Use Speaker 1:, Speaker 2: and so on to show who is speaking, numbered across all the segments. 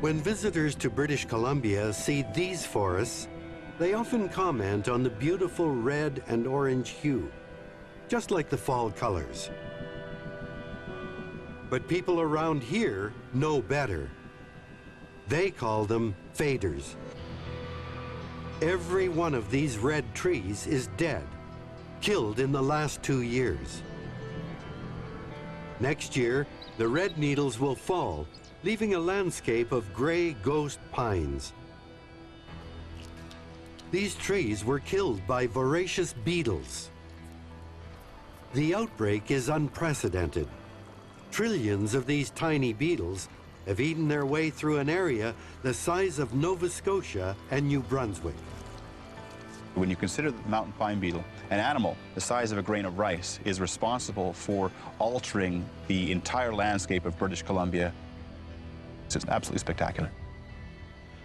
Speaker 1: When visitors to British Columbia see these forests, they often comment on the beautiful red and orange hue, just like the fall colors. But people around here know better. They call them faders. Every one of these red trees is dead, killed in the last 2 years. Next year, the red needles will fall, leaving a landscape of gray ghost pines. These trees were killed by voracious beetles. The outbreak is unprecedented. Trillions of these tiny beetles have eaten their way through an area the size of Nova Scotia and New Brunswick.
Speaker 2: When you consider the mountain pine beetle, an animal the size of a grain of rice is responsible for altering the entire landscape of British Columbia. It's absolutely spectacular.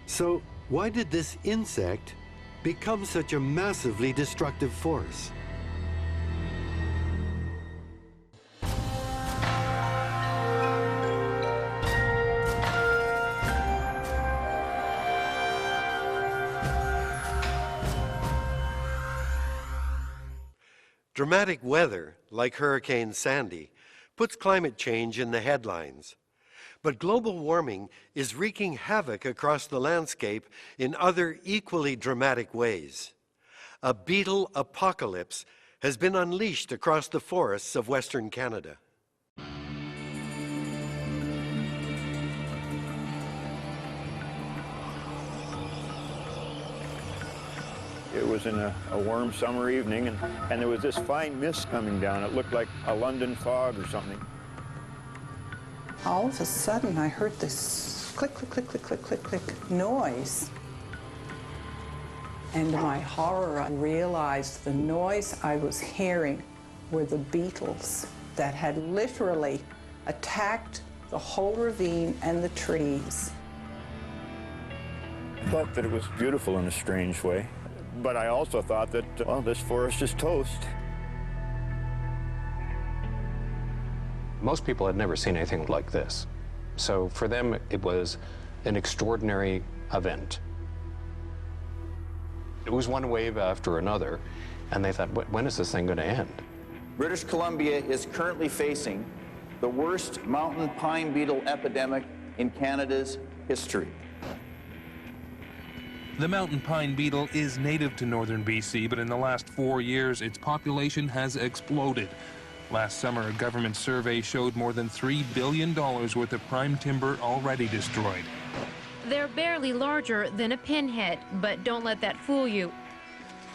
Speaker 1: So why did this insect become such a massively destructive force? Dramatic weather, like Hurricane Sandy, puts climate change in the headlines. But global warming is wreaking havoc across the landscape in other equally dramatic ways. A beetle apocalypse has been unleashed across the forests of Western Canada.
Speaker 3: It was in a warm summer evening, and there was this fine mist coming down. It looked like a London fog or something.
Speaker 4: All of a sudden, I heard this click, click, click, click, click, click, click noise. And to my horror, I realized the noise I was hearing were the beetles that had literally attacked the whole ravine and the trees.
Speaker 3: I thought that it was beautiful in a strange way. But I also thought that, well, this forest is toast.
Speaker 5: Most people had never seen anything like this. So for them, it was an extraordinary event. It was one wave after another, and they thought, when is this thing going to end?
Speaker 6: British Columbia is currently facing the worst mountain pine beetle epidemic in Canada's history.
Speaker 7: The mountain pine beetle is native to northern BC, but in the last 4 years, its population has exploded. Last summer, a government survey showed more than $3 billion worth of prime timber already destroyed.
Speaker 8: They're barely larger than a pinhead, but don't let that fool you.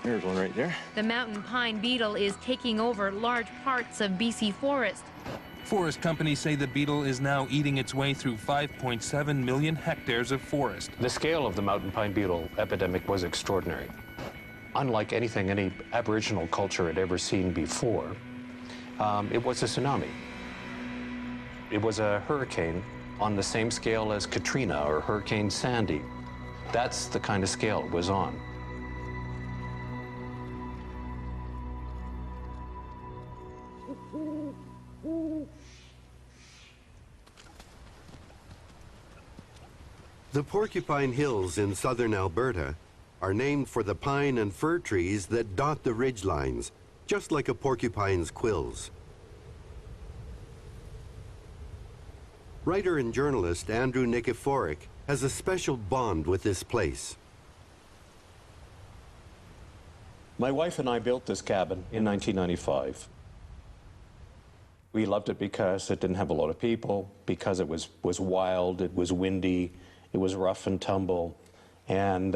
Speaker 3: There's one right there.
Speaker 8: The mountain pine beetle is taking over large parts of BC forest.
Speaker 7: Forest companies say the beetle is now eating its way through 5.7 million hectares of forest.
Speaker 5: The scale of the mountain pine beetle epidemic was extraordinary. Unlike anything any Aboriginal culture had ever seen before, it was a tsunami. It was a hurricane on the same scale as Katrina or Hurricane Sandy. That's the kind of scale it was on.
Speaker 1: The Porcupine Hills in southern Alberta are named for the pine and fir trees that dot the ridgelines, just like a porcupine's quills. Writer and journalist Andrew Nikiforuk has a special bond with this place.
Speaker 5: My wife and I built this cabin in 1995. We loved it because it didn't have a lot of people, because it was wild, it was windy, it was rough and tumble, and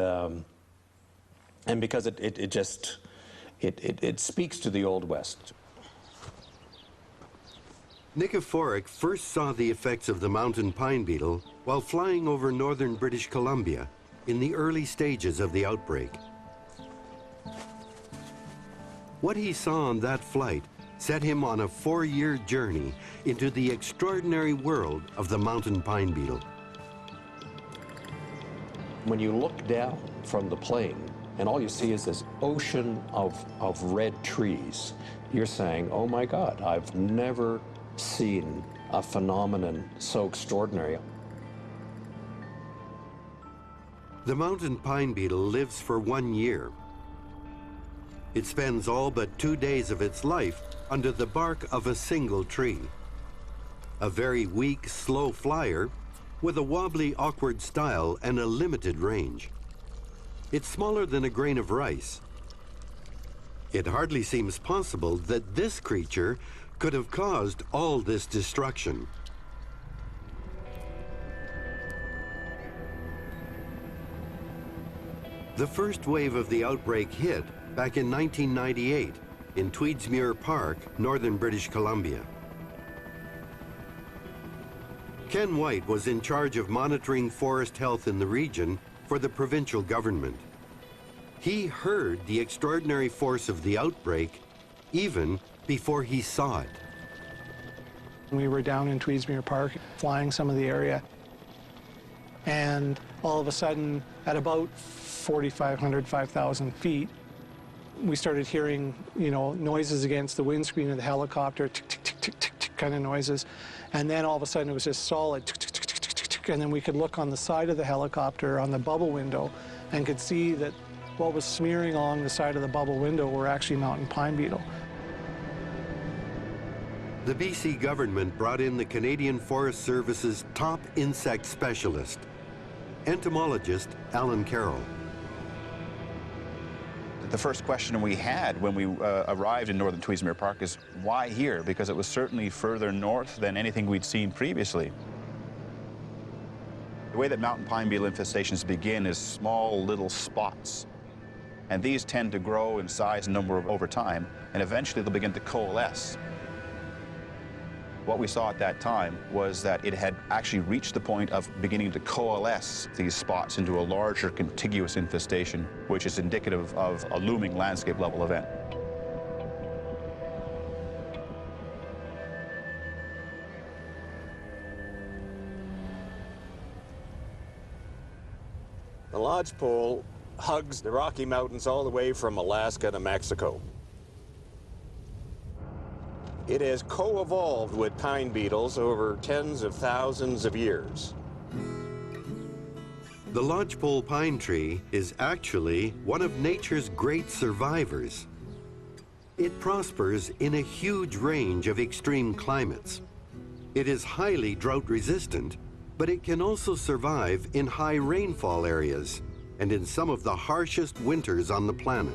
Speaker 5: because it speaks to the Old West.
Speaker 1: Nikiforuk first saw the effects of the mountain pine beetle while flying over northern British Columbia in the early stages of the outbreak. What he saw on that flight set him on a 4-year journey into the extraordinary world of the mountain pine beetle.
Speaker 5: When you look down from the plane and all you see is this ocean of red trees, you're saying, oh my God, I've never seen a phenomenon so extraordinary.
Speaker 1: The mountain pine beetle lives for 1 year. It spends all but 2 days of its life under the bark of a single tree. A very weak, slow flyer with a wobbly, awkward style and a limited range. It's smaller than a grain of rice. It hardly seems possible that this creature could have caused all this destruction. The first wave of the outbreak hit back in 1998 in Tweedsmuir Park, northern British Columbia. Ken White was in charge of monitoring forest health in the region for the provincial government. He heard the extraordinary force of the outbreak even before he saw it.
Speaker 9: We were down in Tweedsmuir Park, flying some of the area, and all of a sudden, at about 4,500, 5,000 feet, we started hearing, noises against the windscreen of the helicopter, tick, tick, tick, tick, tick, tick kind of noises. And then all of a sudden it was just solid, tick, tick, tick, tick, tick, tick. And then we could look on the side of the helicopter on the bubble window and could see that what was smearing along the side of the bubble window were actually mountain pine beetle.
Speaker 1: The BC government brought in the Canadian Forest Service's top insect specialist, entomologist Alan Karl.
Speaker 2: The first question we had when we arrived in northern Tweedsmuir Park is, why here? Because it was certainly further north than anything we'd seen previously. The way that mountain pine beetle infestations begin is small little spots. And these tend to grow in size and number over time, and eventually they'll begin to coalesce. What we saw at that time was that it had actually reached the point of beginning to coalesce these spots into a larger contiguous infestation, which is indicative of a looming landscape level event.
Speaker 10: The lodgepole hugs the Rocky Mountains all the way from Alaska to Mexico. It has co-evolved with pine beetles over tens of thousands of years.
Speaker 1: The lodgepole pine tree is actually one of nature's great survivors. It prospers in a huge range of extreme climates. It is highly drought resistant, but it can also survive in high rainfall areas and in some of the harshest winters on the planet.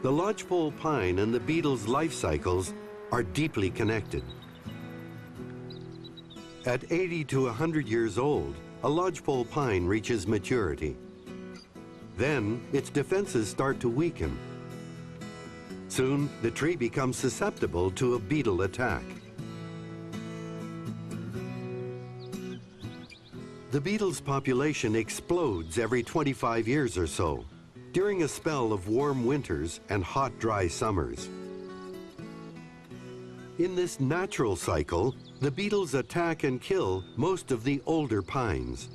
Speaker 1: The lodgepole pine and the beetle's life cycles are deeply connected. At 80 to 100 years old, a lodgepole pine reaches maturity. Then its defenses start to weaken. Soon, the tree becomes susceptible to a beetle attack. The beetle's population explodes every 25 years or so, during a spell of warm winters and hot, dry summers. In this natural cycle, the beetles attack and kill most of the older pines.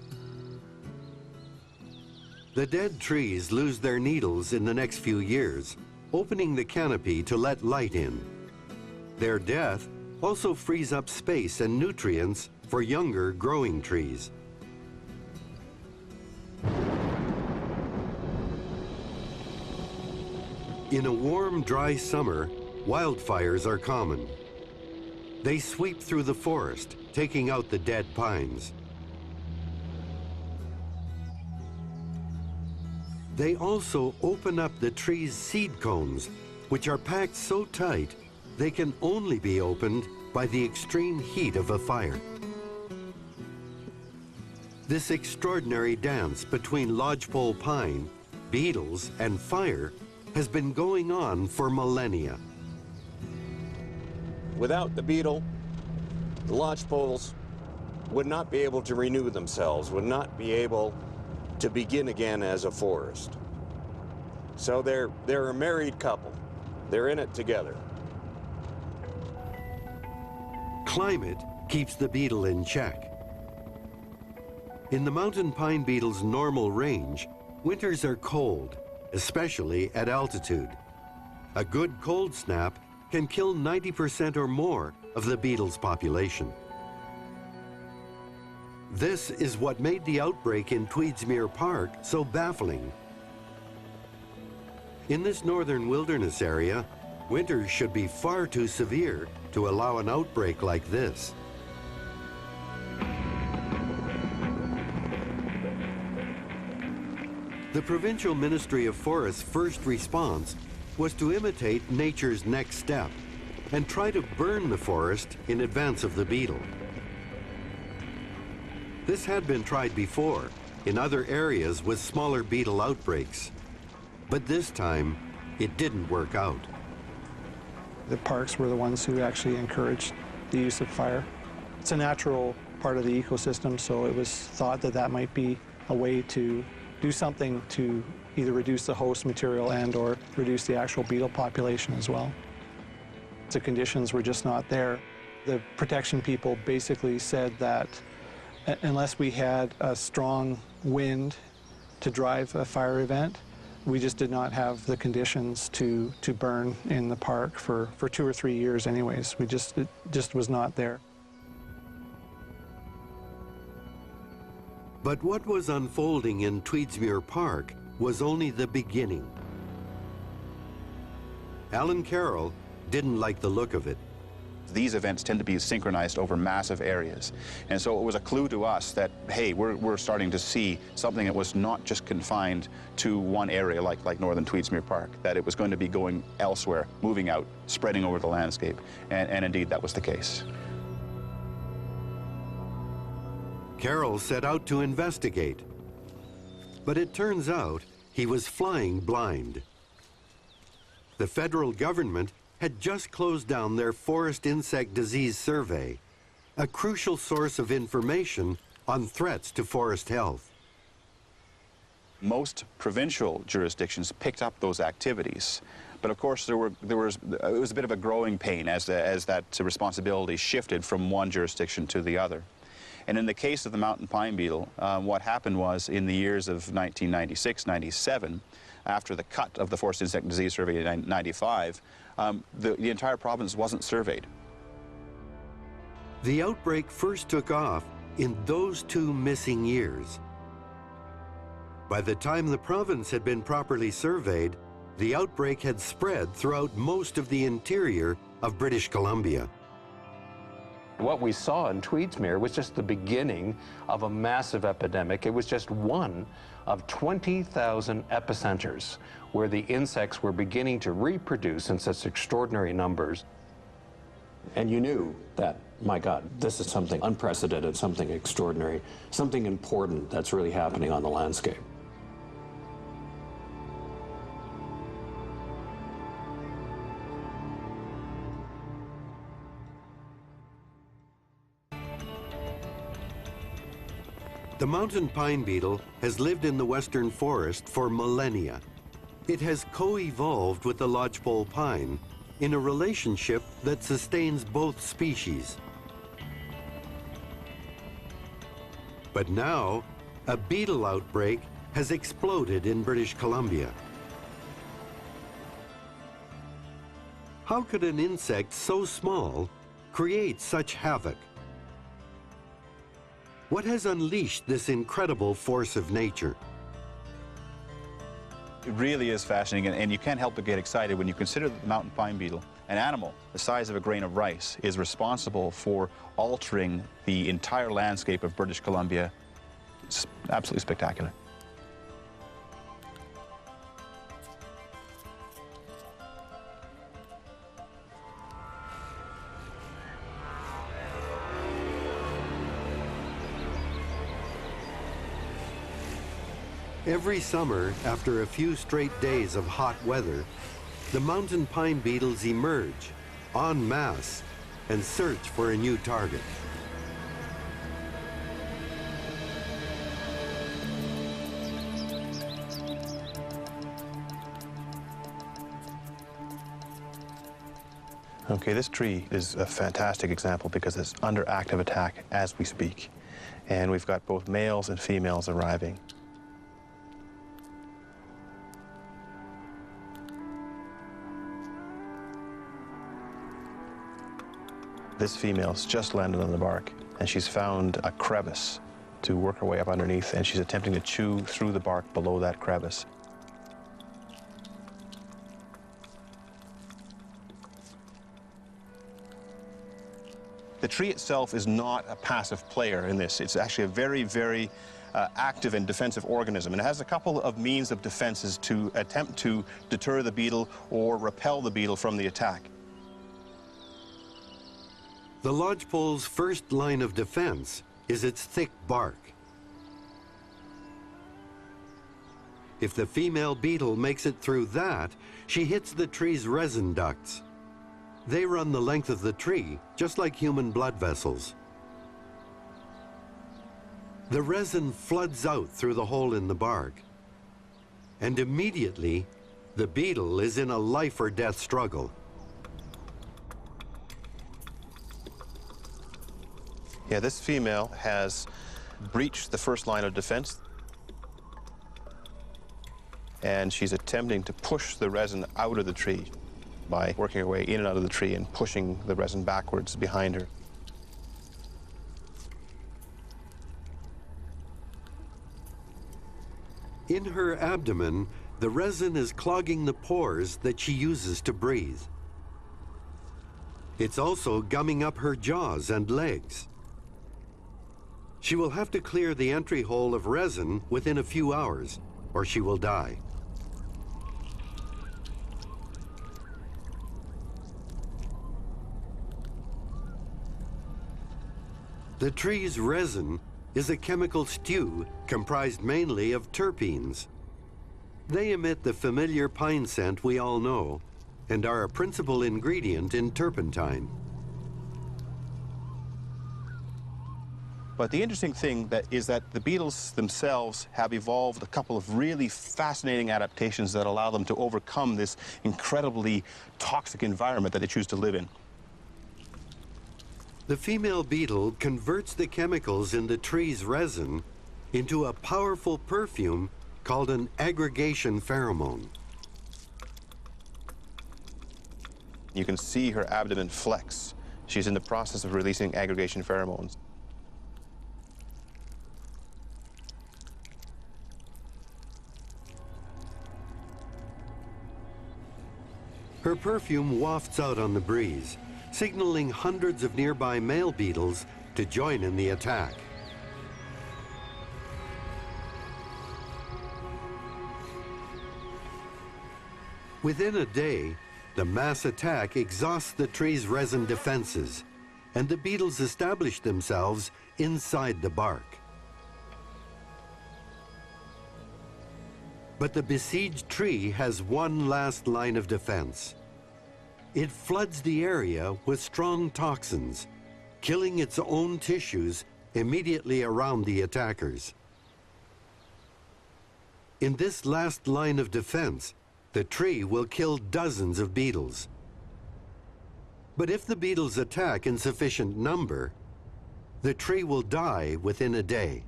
Speaker 1: The dead trees lose their needles in the next few years, opening the canopy to let light in. Their death also frees up space and nutrients for younger growing trees. In a warm, dry summer, wildfires are common. They sweep through the forest, taking out the dead pines. They also open up the tree's seed cones, which are packed so tight they can only be opened by the extreme heat of a fire. This extraordinary dance between lodgepole pine, beetles, and fire has been going on for millennia.
Speaker 10: Without the beetle, the lodgepoles would not be able to renew themselves, would not be able to begin again as a forest. So they're a married couple. They're in it together.
Speaker 1: Climate keeps the beetle in check. In the mountain pine beetle's normal range, winters are cold, especially at altitude. A good cold snap can kill 90% or more of the beetle's population. This is what made the outbreak in Tweedsmuir Park so baffling. In this northern wilderness area, winters should be far too severe to allow an outbreak like this. The Provincial Ministry of Forest's first response was to imitate nature's next step and try to burn the forest in advance of the beetle. This had been tried before in other areas with smaller beetle outbreaks, but this time it didn't work out.
Speaker 9: The parks were the ones who actually encouraged the use of fire. It's a natural part of the ecosystem, so it was thought that that might be a way to do something to either reduce the host material and or reduce the actual beetle population as well. The conditions were just not there. The protection people basically said that unless we had a strong wind to drive a fire event, we just did not have the conditions to burn in the park for 2 or 3 years anyways. It just was not there.
Speaker 1: But what was unfolding in Tweedsmuir Park was only the beginning. Alan Karl didn't like the look of it.
Speaker 2: These events tend to be synchronized over massive areas. And so it was a clue to us that, hey, we're starting to see something that was not just confined to one area like northern Tweedsmuir Park, that it was going to be going elsewhere, moving out, spreading over the landscape. And indeed, that was the case.
Speaker 1: Karl set out to investigate, but it turns out he was flying blind. The federal government had just closed down their forest insect disease survey, a crucial source of information on threats to forest health.
Speaker 2: Most provincial jurisdictions picked up those activities, but of course it was a bit of a growing pain as that responsibility shifted from one jurisdiction to the other. And in the case of the mountain pine beetle, what happened was in the years of 1996-97, after the cut of the forest insect disease survey in 1995, the entire province wasn't surveyed.
Speaker 1: The outbreak first took off in those 2 missing years. By the time the province had been properly surveyed, the outbreak had spread throughout most of the interior of British Columbia.
Speaker 5: What we saw in Tweedsmuir was just the beginning of a massive epidemic. It was just one of 20,000 epicenters where the insects were beginning to reproduce in such extraordinary numbers. And you knew that, my God, this is something unprecedented, something extraordinary, something important that's really happening on the landscape.
Speaker 1: The mountain pine beetle has lived in the western forest for millennia. It has co-evolved with the lodgepole pine in a relationship that sustains both species. But now, a beetle outbreak has exploded in British Columbia. How could an insect so small create such havoc? What has unleashed this incredible force of nature?
Speaker 2: It really is fascinating, and you can't help but get excited when you consider that the mountain pine beetle, an animal the size of a grain of rice, is responsible for altering the entire landscape of British Columbia. It's absolutely spectacular.
Speaker 1: Every summer, after a few straight days of hot weather, the mountain pine beetles emerge en masse and search for a new target.
Speaker 2: Okay, this tree is a fantastic example because it's under active attack as we speak. And we've got both males and females arriving. This female's just landed on the bark, and she's found a crevice to work her way up underneath, and she's attempting to chew through the bark below that crevice. The tree itself is not a passive player in this. It's actually a very, very active and defensive organism, and it has a couple of means of defenses to attempt to deter the beetle or repel the beetle from the attack.
Speaker 1: The lodgepole's first line of defense is its thick bark. If the female beetle makes it through that, she hits the tree's resin ducts. They run the length of the tree, just like human blood vessels. The resin floods out through the hole in the bark, and immediately, the beetle is in a life or death struggle.
Speaker 2: Yeah, this female has breached the first line of defense, and she's attempting to push the resin out of the tree by working her way in and out of the tree and pushing the resin backwards behind her.
Speaker 1: In her abdomen, the resin is clogging the pores that she uses to breathe. It's also gumming up her jaws and legs. She will have to clear the entry hole of resin within a few hours, or she will die. The tree's resin is a chemical stew comprised mainly of terpenes. They emit the familiar pine scent we all know and are a principal ingredient in turpentine.
Speaker 2: But the interesting thing is that the beetles themselves have evolved a couple of really fascinating adaptations that allow them to overcome this incredibly toxic environment that they choose to live in.
Speaker 1: The female beetle converts the chemicals in the tree's resin into a powerful perfume called an aggregation pheromone.
Speaker 2: You can see her abdomen flex. She's in the process of releasing aggregation pheromones.
Speaker 1: Her perfume wafts out on the breeze, signaling hundreds of nearby male beetles to join in the attack. Within a day, the mass attack exhausts the tree's resin defenses, and the beetles establish themselves inside the bark. But the besieged tree has one last line of defense. It floods the area with strong toxins, killing its own tissues immediately around the attackers. In this last line of defense, the tree will kill dozens of beetles. But if the beetles attack in sufficient number, the tree will die within a day.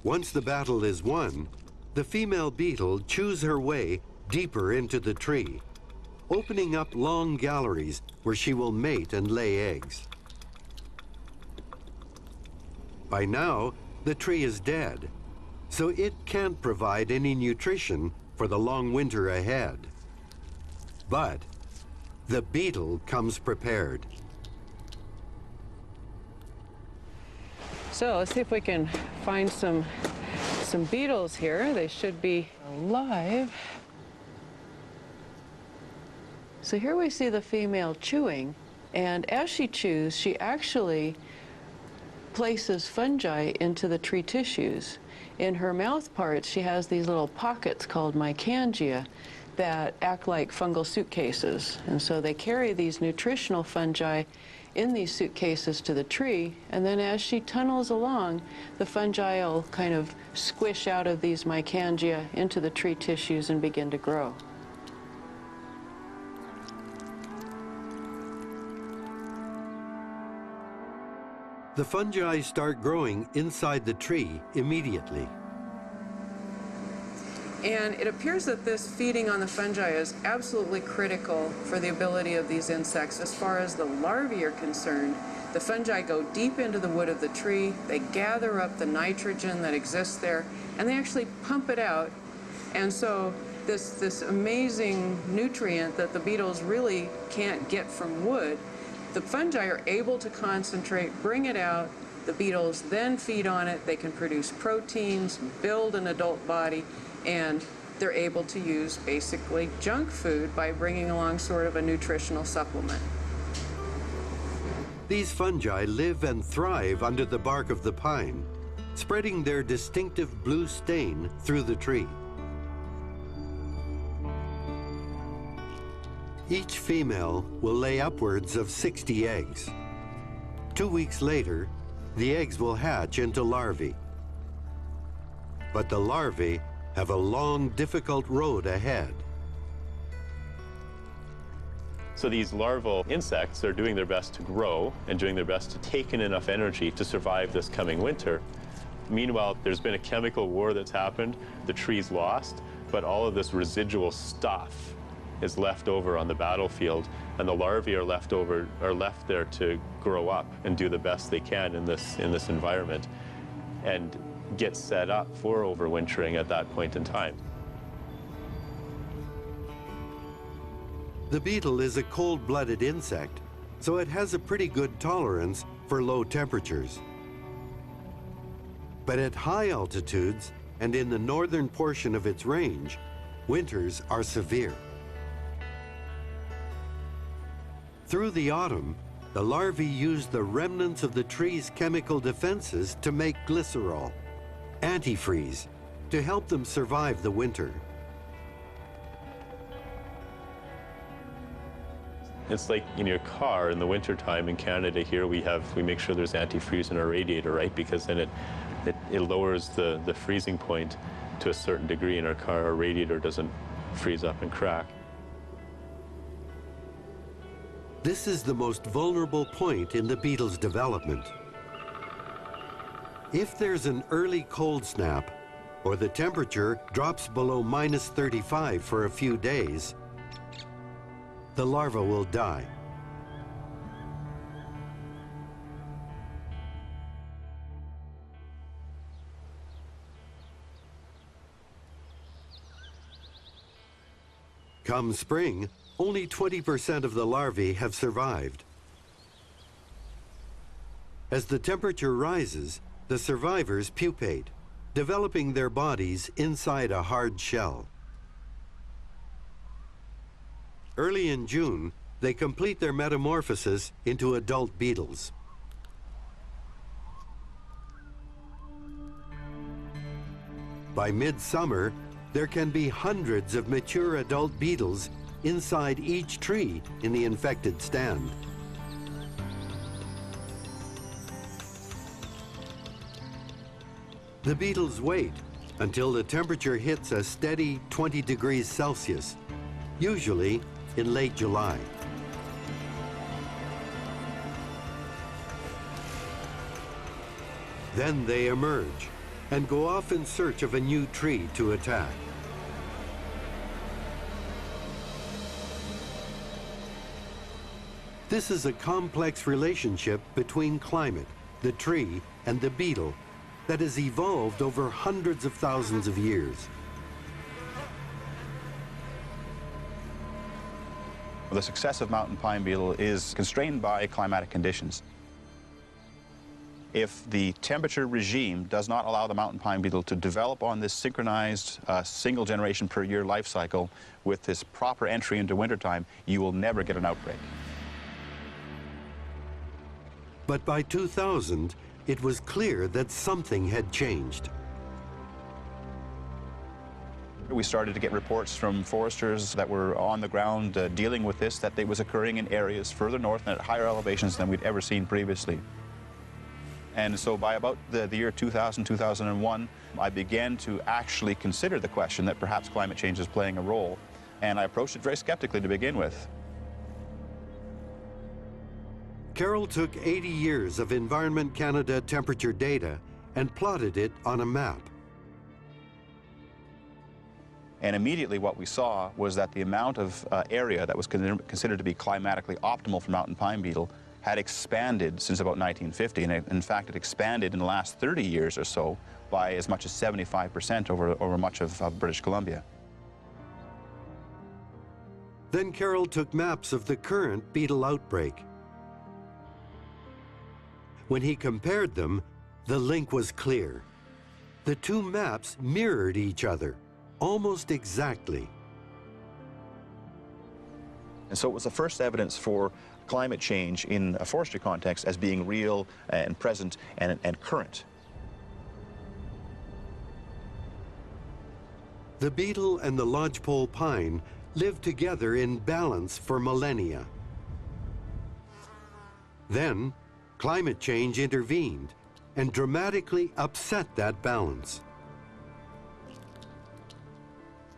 Speaker 1: Once the battle is won, the female beetle chews her way deeper into the tree, opening up long galleries where she will mate and lay eggs. By now, the tree is dead, so it can't provide any nutrition for the long winter ahead. But the beetle comes prepared.
Speaker 11: So let's see if we can find some beetles here. They should be alive. So here we see the female chewing, and as she chews, she actually places fungi into the tree tissues. In her mouth parts, she has these little pockets called mycangia that act like fungal suitcases. And so they carry these nutritional fungi in these suitcases to the tree, and then as she tunnels along, the fungi will kind of squish out of these mycangia into the tree tissues and begin to grow.
Speaker 1: The fungi start growing inside the tree immediately.
Speaker 11: And it appears that this feeding on the fungi is absolutely critical for the ability of these insects. As far as the larvae are concerned, the fungi go deep into the wood of the tree, they gather up the nitrogen that exists there, and they actually pump it out. And so this amazing nutrient that the beetles really can't get from wood, the fungi are able to concentrate, bring it out. The beetles then feed on it. They can produce proteins, build an adult body, and they're able to use basically junk food by bringing along sort of a nutritional supplement.
Speaker 1: These fungi live and thrive under the bark of the pine, spreading their distinctive blue stain through the tree. Each female will lay upwards of 60 eggs. 2 weeks later, the eggs will hatch into larvae. But the larvae have a long, difficult road ahead.
Speaker 12: So these larval insects are doing their best to grow and doing their best to take in enough energy to survive this coming winter. Meanwhile, there's been a chemical war that's happened, the tree's lost, but all of this residual stuff is left over on the battlefield, and the larvae are left there to grow up and do the best they can in this environment and get set up for overwintering at that point in time.
Speaker 1: The beetle is a cold-blooded insect, so it has a pretty good tolerance for low temperatures. But at high altitudes and in the northern portion of its range, winters are severe. Through the autumn, the larvae use the remnants of the tree's chemical defenses to make glycerol, antifreeze, to help them survive the winter.
Speaker 12: It's like in your car in the wintertime in Canada here, we make sure there's antifreeze in our radiator, right? Because then it lowers the freezing point to a certain degree in our car. Our radiator doesn't freeze up and crack.
Speaker 1: This is the most vulnerable point in the beetle's development. If there's an early cold snap, or the temperature drops below -35 for a few days, the larva will die. Come spring, only 20% of the larvae have survived. As the temperature rises, the survivors pupate, developing their bodies inside a hard shell. Early in June, they complete their metamorphosis into adult beetles. By midsummer, there can be hundreds of mature adult beetles inside each tree in the infected stand. The beetles wait until the temperature hits a steady 20 degrees Celsius, usually in late July. Then they emerge and go off in search of a new tree to attack. This is a complex relationship between climate, the tree, and the beetle that has evolved over hundreds of thousands of years.
Speaker 2: The success of mountain pine beetle is constrained by climatic conditions. If the temperature regime does not allow the mountain pine beetle to develop on this synchronized single generation per year life cycle with this proper entry into wintertime, you will never get an outbreak.
Speaker 1: But by 2000, it was clear that something had changed.
Speaker 2: We started to get reports from foresters that were on the ground dealing with this, that it was occurring in areas further north and at higher elevations than we'd ever seen previously. And so by about the year 2000, 2001, I began to actually consider the question that perhaps climate change is playing a role. And I approached it very skeptically to begin with.
Speaker 1: Karl took 80 years of Environment Canada temperature data and plotted it on a map.
Speaker 2: And immediately what we saw was that the amount of area that was considered to be climatically optimal for mountain pine beetle had expanded since about 1950. And in fact, it expanded in the last 30 years or so by as much as 75% over much of British Columbia.
Speaker 1: Then Karl took maps of the current beetle outbreak. When he compared them, the link was clear. The two maps mirrored each other almost exactly.
Speaker 2: And so it was the first evidence for climate change in a forestry context as being real and present and current.
Speaker 1: The beetle and the lodgepole pine lived together in balance for millennia. Then, climate change intervened and dramatically upset that balance.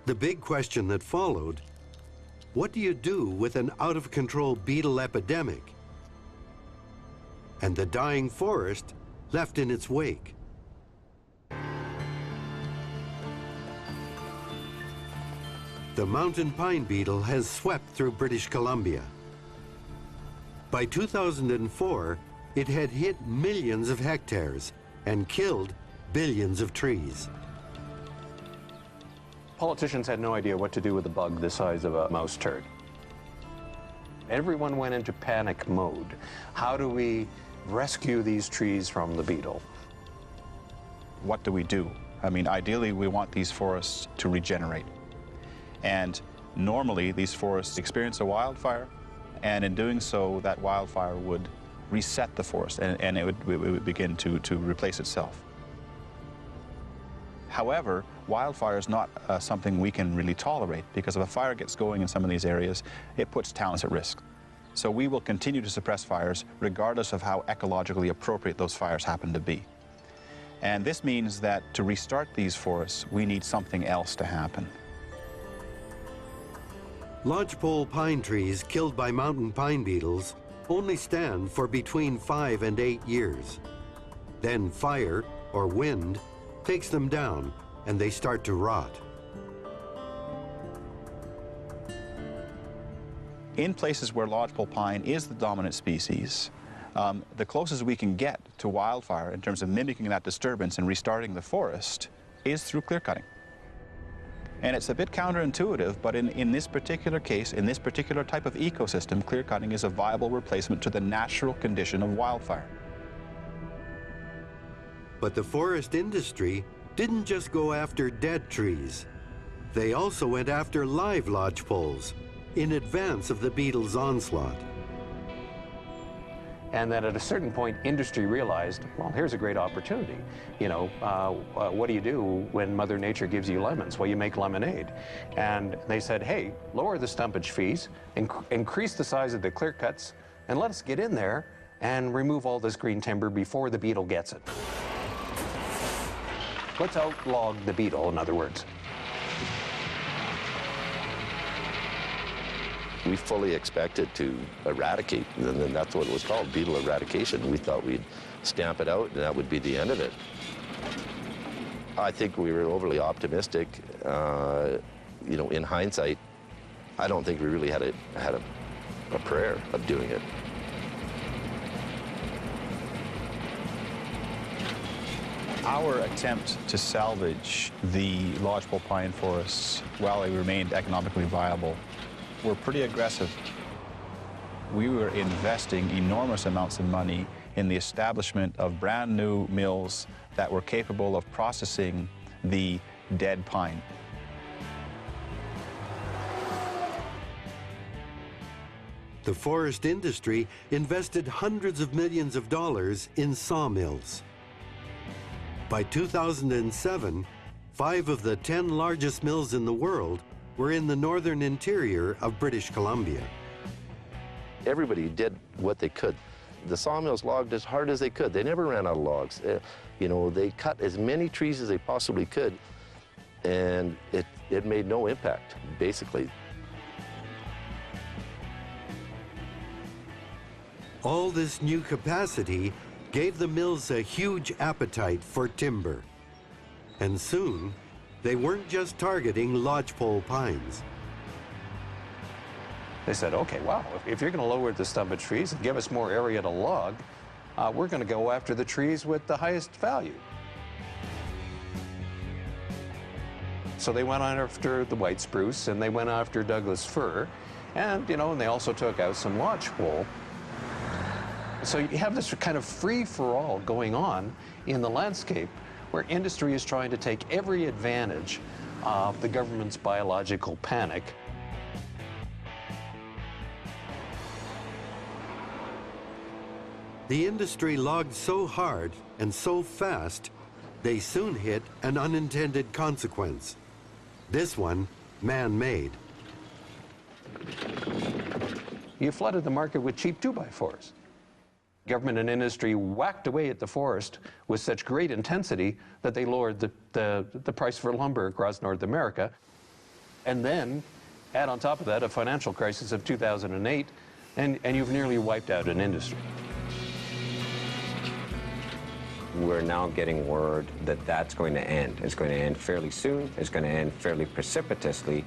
Speaker 1: The big question that followed: what do you do with an out-of-control beetle epidemic and the dying forest left in its wake? The mountain pine beetle has swept through British Columbia. By 2004, it had hit millions of hectares and killed billions of trees.
Speaker 5: Politicians had no idea what to do with a bug the size of a mouse turd. Everyone went into panic mode. How do we rescue these trees from the beetle?
Speaker 2: What do we do? I mean, ideally, we want these forests to regenerate. And normally, these forests experience a wildfire, and in doing so, that wildfire would reset the forest, and it would begin to replace itself. However, wildfire is not something we can really tolerate, because if a fire gets going in some of these areas, it puts towns at risk. So we will continue to suppress fires regardless of how ecologically appropriate those fires happen to be. And this means that to restart these forests, we need something else to happen.
Speaker 1: Lodgepole pine trees killed by mountain pine beetles only stand for between 5 and 8 years. Then fire, or wind, takes them down and they start to rot.
Speaker 2: In places where lodgepole pine is the dominant species, the closest we can get to wildfire in terms of mimicking that disturbance and restarting the forest is through clear cutting. And it's a bit counterintuitive, but in this particular case, in this particular type of ecosystem, clear cutting is a viable replacement to the natural condition of wildfire.
Speaker 1: But the forest industry didn't just go after dead trees. They also went after live lodgepoles in advance of the beetle's onslaught.
Speaker 5: And then at a certain point, industry realized, well, here's a great opportunity. You know, what do you do when Mother Nature gives you lemons? Well, you make lemonade. And they said, hey, lower the stumpage fees, increase the size of the clear cuts, and let us get in there and remove all this green timber before the beetle gets it. Let's outlog the beetle, in other words.
Speaker 13: We fully expected to eradicate, and then that's what it was called, beetle eradication. We thought we'd stamp it out and that would be the end of it. I think we were overly optimistic. You know, in hindsight, I don't think we really had a prayer of doing it.
Speaker 2: Our attempt to salvage the lodgepole pine forests while they remained economically viable were pretty aggressive. We were investing enormous amounts of money in the establishment of brand new mills that were capable of processing the dead pine.
Speaker 1: The forest industry invested hundreds of millions of dollars in sawmills. By 2007, 5 of the 10 largest mills in the world were in the northern interior of British Columbia.
Speaker 13: Everybody did what they could. The sawmills logged as hard as they could. They never ran out of logs. You know, they cut as many trees as they possibly could, and it made no impact, basically.
Speaker 1: All this new capacity gave the mills a huge appetite for timber. And soon, they weren't just targeting lodgepole pines.
Speaker 5: They said, okay, wow, if you're going to lower the stump of trees and give us more area to log, we're going to go after the trees with the highest value. So they went on after the white spruce, and they went after Douglas fir, and, you know, and they also took out some lodgepole. So you have this kind of free-for-all going on in the landscape where industry is trying to take every advantage of the government's biological panic.
Speaker 1: The industry logged so hard and so fast, they soon hit an unintended consequence. This one, man-made.
Speaker 5: You flooded the market with cheap 2x4s. Government and industry whacked away at the forest with such great intensity that they lowered the price for lumber across North America. And then add on top of that a financial crisis of 2008, and you've nearly wiped out an industry.
Speaker 14: We're now getting word that that's going to end. It's going to end fairly soon. It's going to end fairly precipitously.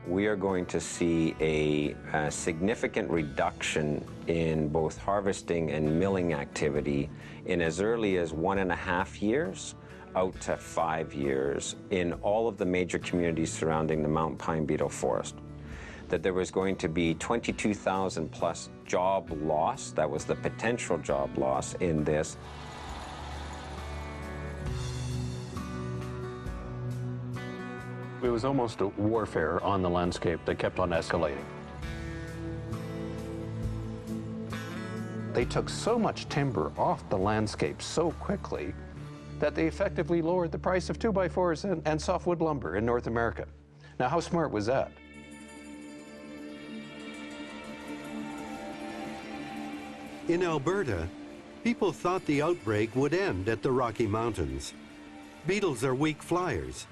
Speaker 14: We are going to see a significant reduction in both harvesting and milling activity in as early as 1.5 years out to 5 years in all of the major communities surrounding the Mountain Pine Beetle forest. That there was going to be 22,000 plus job loss. That was the potential job loss in this.
Speaker 5: It was almost a warfare on the landscape that kept on escalating. They took so much timber off the landscape so quickly that they effectively lowered the price of 2x4s and softwood lumber in North America. Now, how smart was that?
Speaker 1: In Alberta, people thought the outbreak would end at the Rocky Mountains. Beetles are weak flyers,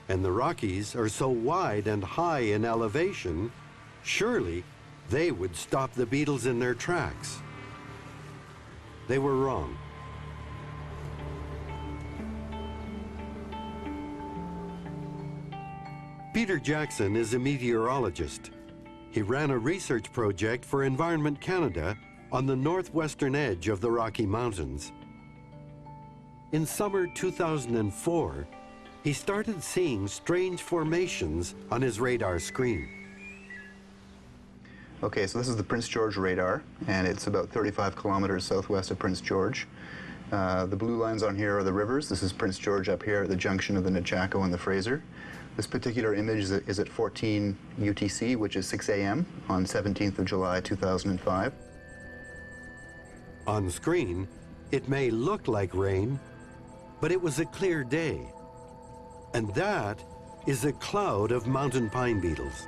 Speaker 1: and the Rockies are so wide and high in elevation, surely they would stop the beetles in their tracks. They were wrong. Peter Jackson is a meteorologist. He ran a research project for Environment Canada on the northwestern edge of the Rocky Mountains. In summer 2004, he started seeing strange formations on his radar screen.
Speaker 2: Okay, so this is the Prince George radar, and it's about 35 kilometers southwest of Prince George. The blue lines on here are the rivers. This is Prince George up here at the junction of the Nechako and the Fraser. This particular image is at 14 UTC, which is 6 a.m. on 17th of July, 2005.
Speaker 1: On screen, it may look like rain, but it was a clear day. And that is a cloud of mountain pine beetles.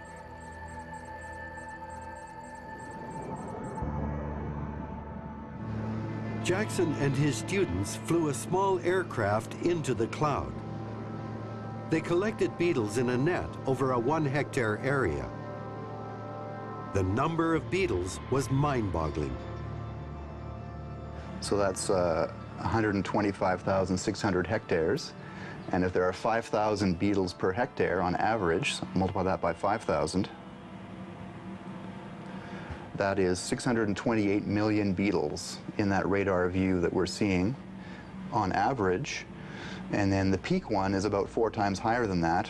Speaker 1: Jackson and his students flew a small aircraft into the cloud. They collected beetles in a net over a 1-hectare area. The number of beetles was mind-boggling.
Speaker 2: So that's 125,600 hectares. And if there are 5,000 beetles per hectare on average, so multiply that by 5,000, that is 628 million beetles in that radar view that we're seeing on average. And then the peak one is about 4 times higher than that,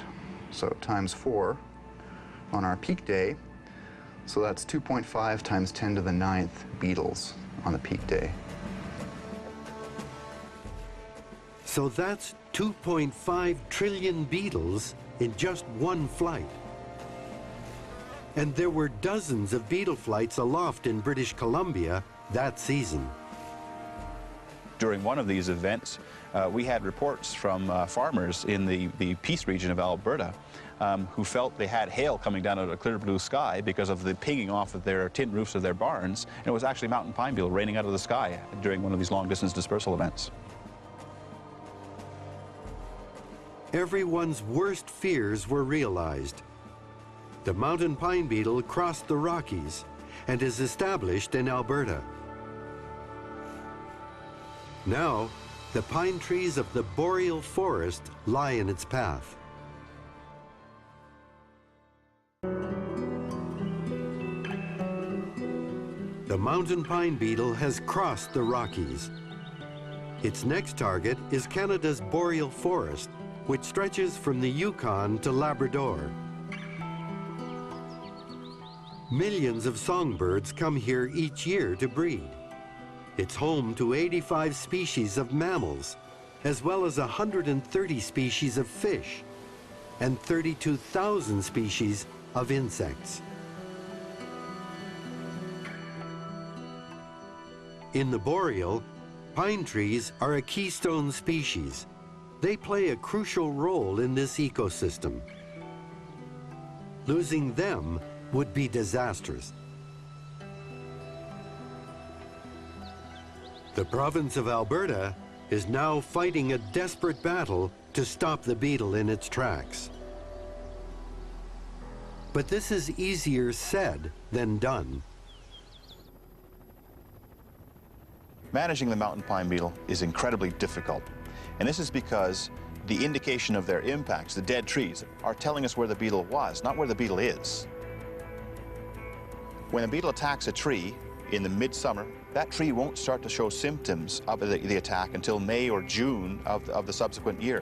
Speaker 2: so times 4 on our peak day. So that's 2.5 times 10 to the 9th beetles on the peak day.
Speaker 1: So that's 2.5 trillion beetles in just one flight. And there were dozens of beetle flights aloft in British Columbia that season.
Speaker 2: During one of these events, we had reports from farmers in the Peace region of Alberta who felt they had hail coming down out of a clear blue sky because of the pinging off of their tin roofs of their barns. And it was actually mountain pine beetle raining out of the sky during one of these long-distance dispersal events.
Speaker 1: Everyone's worst fears were realized. The mountain pine beetle crossed the Rockies and is established in Alberta. Now, the pine trees of the Boreal Forest lie in its path. The mountain pine beetle has crossed the Rockies. Its next target is Canada's boreal forest, which stretches from the Yukon to Labrador. Millions of songbirds come here each year to breed. It's home to 85 species of mammals, as well as 130 species of fish, and 32,000 species of insects. In the boreal, pine trees are a keystone species. They play a crucial role in this ecosystem. Losing them would be disastrous. The province of Alberta is now fighting a desperate battle to stop the beetle in its tracks. But this is easier said than done.
Speaker 2: Managing the mountain pine beetle is incredibly difficult. And this is because the indication of their impacts, the dead trees, are telling us where the beetle was, not where the beetle is. When a beetle attacks a tree in the midsummer, that tree won't start to show symptoms of the attack until May or June of the subsequent year.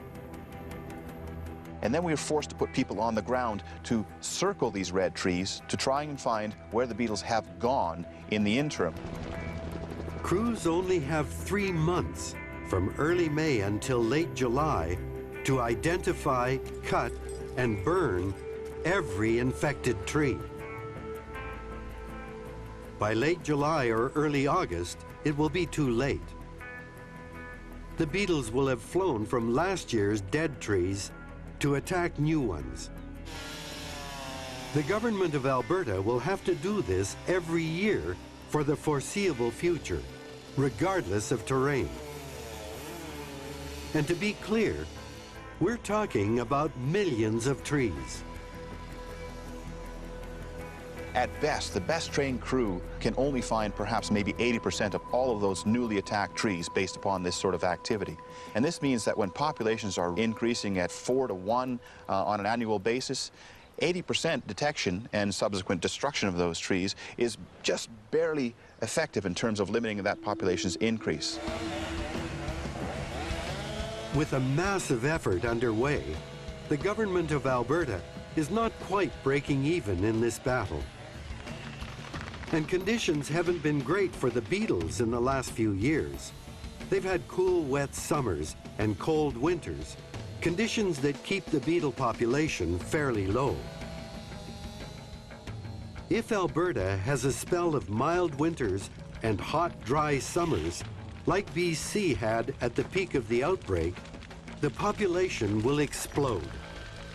Speaker 2: And then we are forced to put people on the ground to circle these red trees to try and find where the beetles have gone in the interim.
Speaker 1: Crews only have 3 months, from early May until late July, to identify, cut, and burn every infected tree. By late July or early August, it will be too late. The beetles will have flown from last year's dead trees to attack new ones. The government of Alberta will have to do this every year for the foreseeable future, regardless of terrain. And to be clear, we're talking about millions of trees.
Speaker 2: At best, the best trained crew can only find perhaps maybe 80% of all of those newly attacked trees based upon this sort of activity. And this means that when populations are increasing at 4 to 1 on an annual basis, 80% detection and subsequent destruction of those trees is just barely effective in terms of limiting that population's increase.
Speaker 1: With a massive effort underway, the government of Alberta is not quite breaking even in this battle. And conditions haven't been great for the beetles in the last few years. They've had cool, wet summers and cold winters, conditions that keep the beetle population fairly low. If Alberta has a spell of mild winters and hot, dry summers, like BC had at the peak of the outbreak, the population will explode,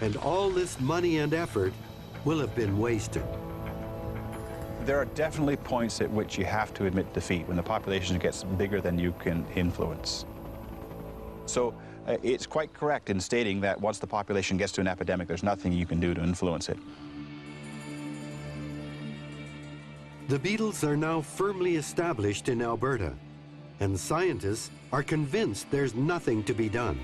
Speaker 1: and all this money and effort will have been wasted.
Speaker 2: There are definitely points at which you have to admit defeat, when the population gets bigger than you can influence. So it's quite correct in stating that once the population gets to an epidemic, there's nothing you can do to influence it.
Speaker 1: The beetles are now firmly established in Alberta, and scientists are convinced there's nothing to be done.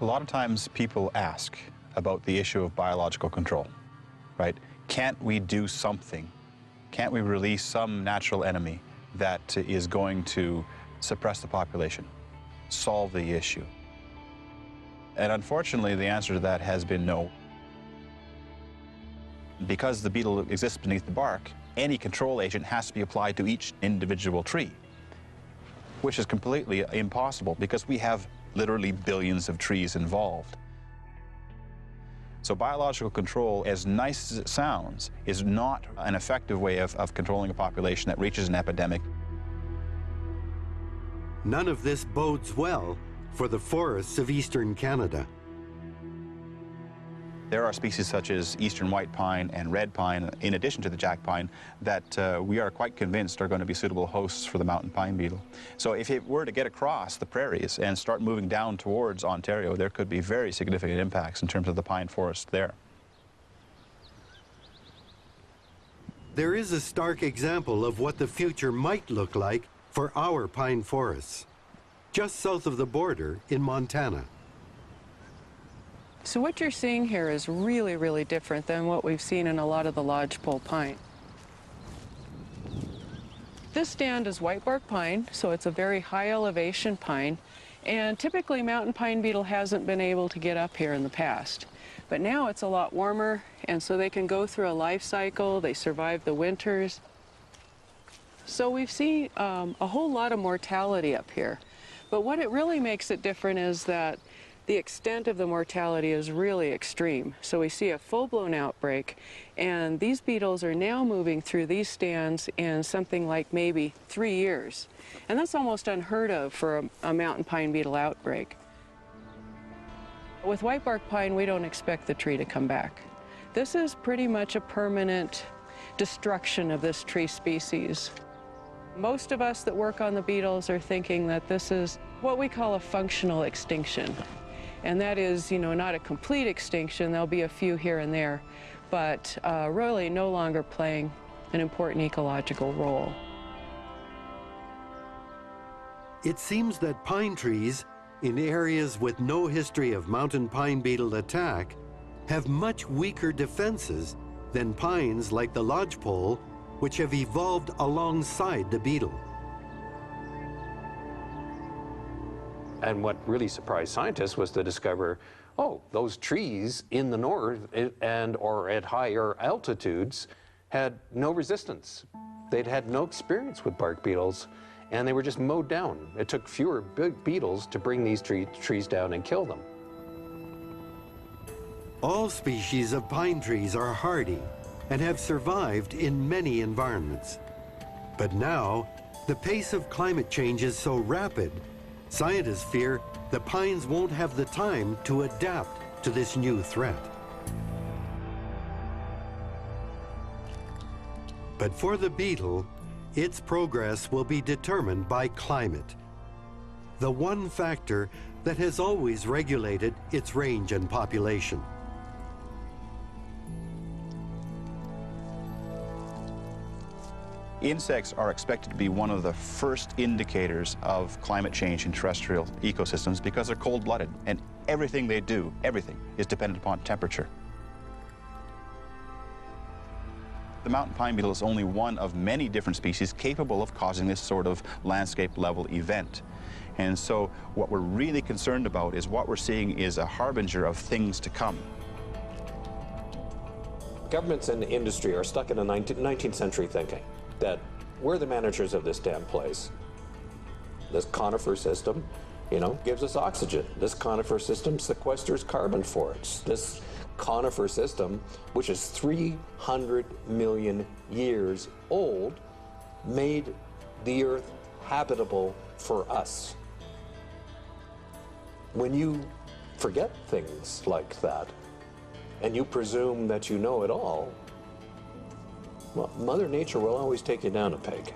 Speaker 2: A lot of times people ask about the issue of biological control, right? Can't we do something? Can't we release some natural enemy that is going to suppress the population, solve the issue? And unfortunately, the answer to that has been no. Because the beetle exists beneath the bark, any control agent has to be applied to each individual tree, which is completely impossible because we have literally billions of trees involved. So biological control, as nice as it sounds, is not an effective way of controlling a population that reaches an epidemic.
Speaker 1: None of this bodes well for the forests of eastern Canada.
Speaker 2: There are species such as eastern white pine and red pine, in addition to the jack pine, that we are quite convinced are going to be suitable hosts for the mountain pine beetle. So if it were to get across the prairies and start moving down towards Ontario, there could be very significant impacts in terms of the pine forest there.
Speaker 1: There is a stark example of what the future might look like for our pine forests, just south of the border in Montana.
Speaker 11: So what you're seeing here is really, really different than what we've seen in a lot of the lodgepole pine. This stand is whitebark pine, so it's a very high elevation pine. And typically mountain pine beetle hasn't been able to get up here in the past. But now it's a lot warmer, and so they can go through a life cycle, they survive the winters. So we've seen a whole lot of mortality up here. But what it really makes it different is that the extent of the mortality is really extreme. So we see a full-blown outbreak, and these beetles are now moving through these stands in something like maybe 3 years. And that's almost unheard of for a mountain pine beetle outbreak. With whitebark pine, we don't expect the tree to come back. This is pretty much a permanent destruction of this tree species. Most of us that work on the beetles are thinking that this is what we call a functional extinction. And that is, not a complete extinction. There'll be a few here and there, but really no longer playing an important ecological role.
Speaker 1: It seems that pine trees in areas with no history of mountain pine beetle attack have much weaker defenses than pines like the lodgepole, which have evolved alongside the beetle.
Speaker 5: And what really surprised scientists was to discover, oh, those trees in the north or at higher altitudes had no resistance. They'd had no experience with bark beetles, and they were just mowed down. It took fewer big beetles to bring these trees down and kill them.
Speaker 1: All species of pine trees are hardy and have survived in many environments. But now, the pace of climate change is so rapid, scientists fear the pines won't have the time to adapt to this new threat. But for the beetle, its progress will be determined by climate, the one factor that has always regulated its range and population.
Speaker 2: Insects are expected to be one of the first indicators of climate change in terrestrial ecosystems because they're cold-blooded, and everything they do, everything, is dependent upon temperature. The mountain pine beetle is only one of many different species capable of causing this sort of landscape-level event. And so what we're really concerned about is what we're seeing is a harbinger of things to come.
Speaker 5: Governments and industry are stuck in a 19th century thinking that we're the managers of this damn place. This conifer system, gives us oxygen. This conifer system sequesters carbon for us. This conifer system, which is 300 million years old, made the Earth habitable for us. When you forget things like that, and you presume that you know it all, well, Mother Nature will always take you down a peg.